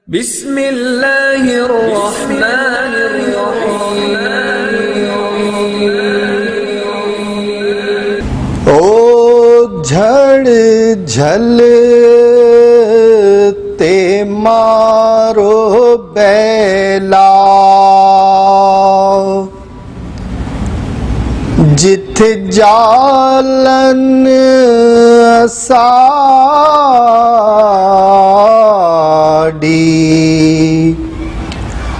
بسم اللہ الرحمن الرحیم۔ او جھڑ جھلتے مارو بیلا، جت جالن ساڑی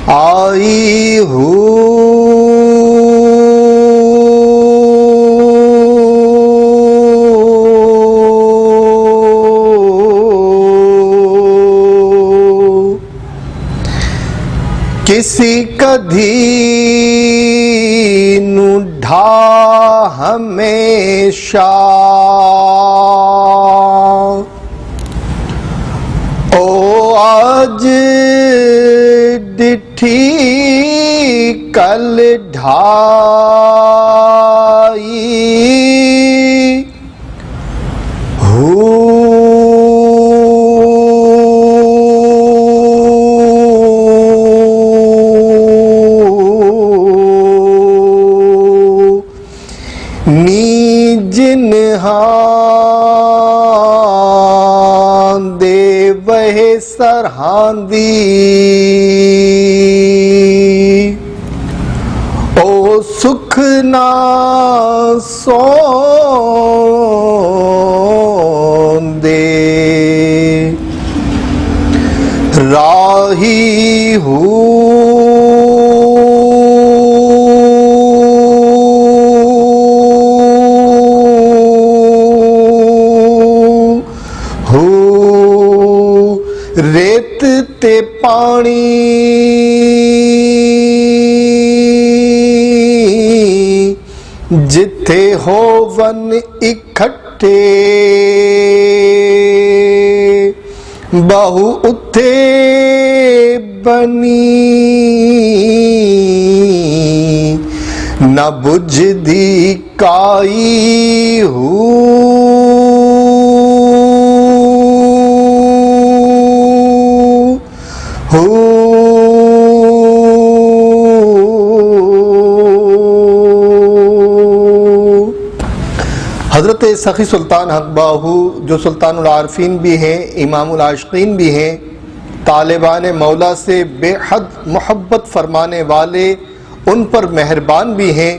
آئی کسی کدھی نو ڈھا ہمیشہ، او آج ڈٹھی کل ڈھائی دے وہ سرہاندی، او سکھ نہ سون دے راہی ریت تے پانی جتھے ہوون اکٹھے، بہو اتھے بنی نہ بجھدی کائی حضرت سخی سلطان حق باہو جو سلطان العارفین بھی ہیں، امام العاشقین بھی ہیں، طالبان مولا سے بے حد محبت فرمانے والے، ان پر مہربان بھی ہیں،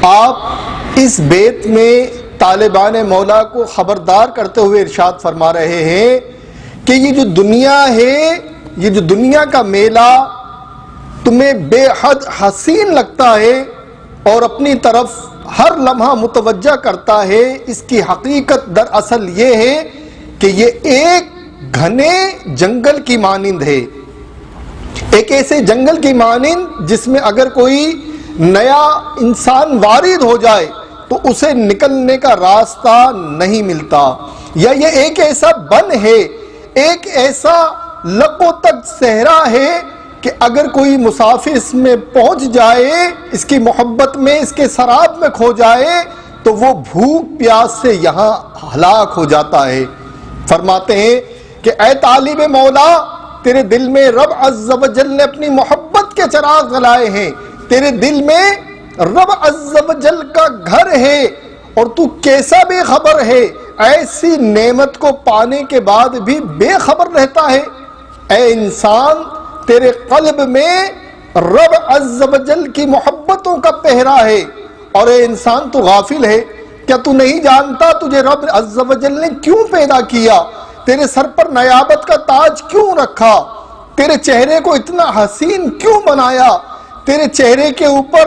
آپ اس بیت میں طالبان مولا کو خبردار کرتے ہوئے ارشاد فرما رہے ہیں کہ یہ جو دنیا ہے، یہ جو دنیا کا میلہ تمہیں بے حد حسین لگتا ہے اور اپنی طرف ہر لمحہ متوجہ کرتا ہے، اس کی حقیقت دراصل یہ ہے کہ یہ ایک گھنے جنگل کی مانند ہے، ایک ایسے جنگل کی مانند جس میں اگر کوئی نیا انسان وارد ہو جائے تو اسے نکلنے کا راستہ نہیں ملتا، یا یہ ایک ایسا بن ہے، ایک ایسا لقوں تک صحرا ہے کہ اگر کوئی مسافر اس میں پہنچ جائے، اس کی محبت میں، اس کے سراب میں کھو جائے تو وہ بھوک پیاس سے یہاں ہلاک ہو جاتا ہے۔ فرماتے ہیں کہ اے طالب مولا، تیرے دل میں رب عز و جل نے اپنی محبت کے چراغ جلائے ہیں، تیرے دل میں رب عز و جل کا گھر ہے اور تو کیسا بے خبر ہے، ایسی نعمت کو پانے کے بعد بھی بے خبر رہتا ہے۔ اے انسان، تیرے قلب میں رب عز و جل کی محبتوں کا پہرا ہے، اور اے انسان تو غافل ہے، کیا تو نہیں جانتا تجھے رب عز و جل نے کیوں پیدا کیا، تیرے سر پر نیابت کا تاج کیوں رکھا، تیرے چہرے کو اتنا حسین کیوں بنایا، تیرے چہرے کے اوپر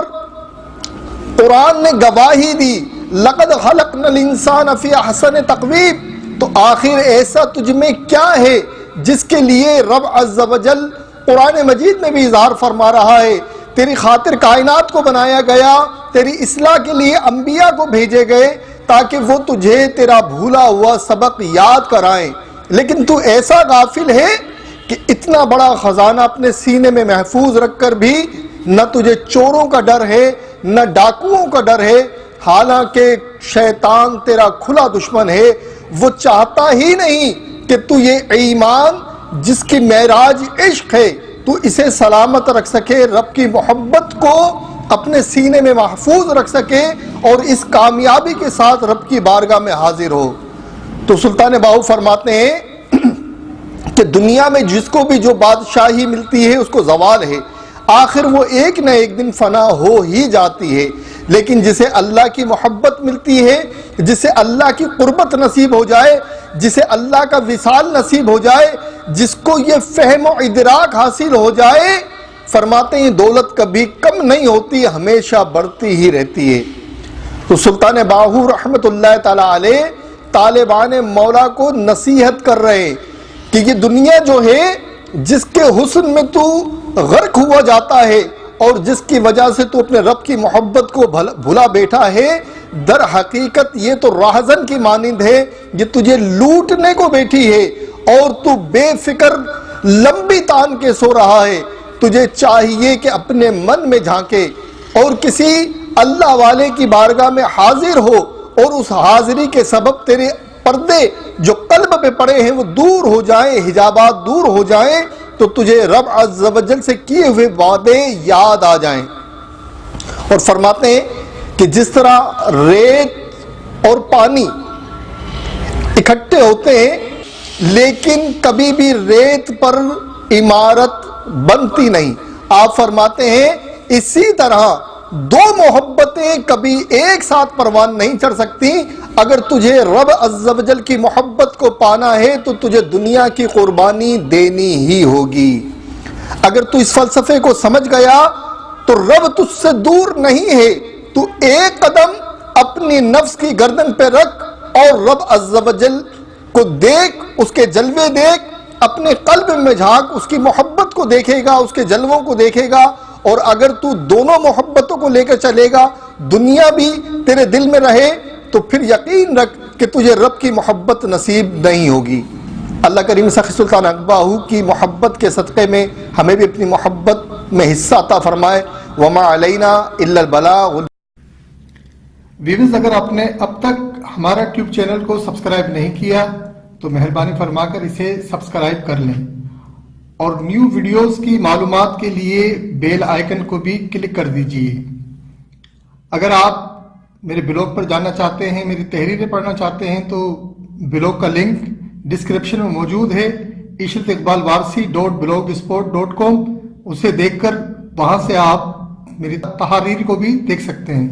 قرآن نے گواہی دی لَقَدْ خَلَقْنَا الْإِنسَانَ فِي أَحْسَنِ تَقْوِيمٍ، تو آخر ایسا تجھ میں کیا ہے جس کے لیے رب عز و جل قرآن مجید میں بھی اظہار فرما رہا ہے، تیری خاطر کائنات کو بنایا گیا، تیری اصلاح کے لیے انبیاء کو بھیجے گئے تاکہ وہ تجھے تیرا بھولا ہوا سبق یاد کرائیں، لیکن تو ایسا غافل ہے کہ اتنا بڑا خزانہ اپنے سینے میں محفوظ رکھ کر بھی نہ تجھے چوروں کا ڈر ہے، نہ ڈاکوؤں کا ڈر ہے، حالانکہ شیطان تیرا کھلا دشمن ہے، وہ چاہتا ہی نہیں کہ تو یہ ایمان، جس کی معراج عشق ہے تو اسے سلامت رکھ سکے، رب کی محبت کو اپنے سینے میں محفوظ رکھ سکے اور اس کامیابی کے ساتھ رب کی بارگاہ میں حاضر ہو۔ تو سلطان باہو فرماتے ہیں کہ دنیا میں جس کو بھی جو بادشاہی ملتی ہے اس کو زوال ہے، آخر وہ ایک نہ ایک دن فنا ہو ہی جاتی ہے، لیکن جسے اللہ کی محبت ملتی ہے، جسے اللہ کی قربت نصیب ہو جائے، جسے اللہ کا وصال نصیب ہو جائے، جس کو یہ فہم و ادراک حاصل ہو جائے، فرماتے ہیں دولت کبھی کم نہیں ہوتی، ہمیشہ بڑھتی ہی رہتی ہے۔ تو سلطان باہو رحمت اللہ تعالی علیہ طالبان مولا کو نصیحت کر رہے ہیں کہ یہ دنیا جو ہے جس کے حسن میں تو غرق ہوا جاتا ہے اور جس کی وجہ سے تو اپنے رب کی محبت کو بھلا بیٹھا ہے، در حقیقت یہ تو راہزن کی مانند ہے، یہ تجھے لوٹنے کو بیٹھی ہے اور تو بے فکر لمبی تان کے سو رہا ہے۔ تجھے چاہیے کہ اپنے من میں جھانکے اور کسی اللہ والے کی بارگاہ میں حاضر ہو اور اس حاضری کے سبب تیرے پردے جو قلب پہ پڑے ہیں وہ دور ہو جائیں، حجابات دور ہو جائیں، تو تجھے رب عز و جل سے کیے ہوئے وعدے یاد آ جائیں۔ اور فرماتے ہیں کہ جس طرح ریت اور پانی اکٹھے ہوتے ہیں لیکن کبھی بھی ریت پر عمارت بنتی نہیں، آپ فرماتے ہیں اسی طرح دو محبتیں کبھی ایک ساتھ پروان نہیں چڑھ سکتی۔ اگر تجھے رب عز و جل کی محبت کو پانا ہے تو تجھے دنیا کی قربانی دینی ہی ہوگی۔ اگر تو اس فلسفے کو سمجھ گیا تو رب تجھ سے دور نہیں ہے، تو ایک قدم اپنی نفس کی گردن پہ رکھ اور رب عز و جل کو دیکھ، اس کے جلوے دیکھ، اپنے قلب میں جھانک، اس کی محبت کو دیکھے گا، اس کے جلووں کو دیکھے گا، اور اگر تو دونوں محبتوں کو لے کر چلے گا، دنیا بھی تیرے دل میں رہے، تو پھر یقین رکھ کہ تجھے رب کی محبت نصیب نہیں ہوگی۔ اللہ کریم سخی سلطان حق باہو کی محبت کے صدقے میں ہمیں بھی اپنی محبت میں حصہ عطا فرمائے۔ وما علینا الا البلاغ۔ ویورز، اگر آپ نے اب تک ہمارا ٹیوب چینل کو سبسکرائب نہیں کیا تو مہربانی فرما کر اسے سبسکرائب کر لیں، اور نیو ویڈیوز کی معلومات کے لیے بیل آئیکن کو بھی کلک کر دیجئے۔ اگر آپ میرے بلاگ پر جاننا چاہتے ہیں، میری تحریریں پڑھنا چاہتے ہیں، تو بلاگ کا لنک ڈسکرپشن میں موجود ہے، ishrateqbalwarsi.blogspot.com، اسے دیکھ کر وہاں سے آپ میری تحاریر کو بھی دیکھ سکتے ہیں۔